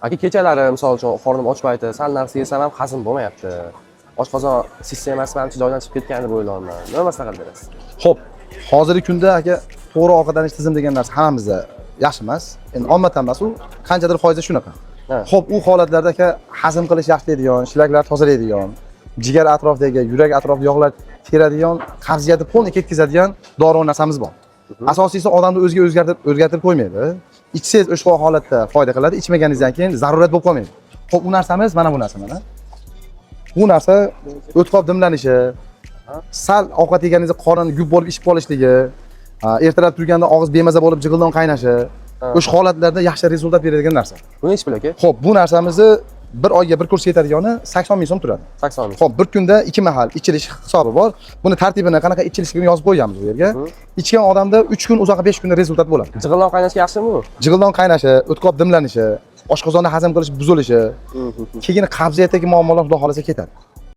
Aka kechalari misol uchun qornim och payti sal narsa yesam ham hazm bo'lmayapti. Oshqozon sistemasi ham joydan chiqib ketgan deb o'ylayman. Nima maslahat berasiz? Xo'p, hozirgi kunda aka to'g'ri ovqatlanish tizimi degan narsa hammamizda yaxshi emas. Endi ommadan emas, u qanchadir foizi shunaqa. Xo'p, u holatlarda aka hazm qilish yaxshilaydigan, shlaklar tozalaydigan, jigar atrofidagi, yurak atrofidagi yog'lar teradigan, qabziyatni polni ketkazadigan dori narsamiz bor. Asosiysi odamni o'ziga o'zgartirib qo'ymaydi. Ichsangiz o'sha holatda foyda qiladi, ichmaganingizdan keyin zarurat bo'lib qolmaydi. Xo'p, u narsamiz mana bu narsa mana. Bu narsa o'tqob dimlanishi, sal ovqat yeganingizda qorin gub bo'lib ishib qolishligi, ertalab turganda og'iz bemaza bo'lib jig'ildon qaynashi, o'sha holatlarda yaxshi rezultat beradigan narsa. Buni ichib aka? Xo'p, bu narsamizni bir oyga bir kurs yetadigani 80 ming so'm turadi. 80 ming. Xo'p, bir kunda 2 mahal ichilish hisobi bor. Buni tartibini qanaqa ichilishligini yozib qo'yganmiz bu yerga. Ichgan odamda 3 kun uzoqqa 5 kunda rezultat bo'ladi. Jig'ildon qaynashi yaxshimi bu? Jig'ildon qaynashi, o'tqob dimlanishi, oshqozonni hazm qilish buzilishi, keyin qabziyatdagi muammolar xudo xolasa ketadi.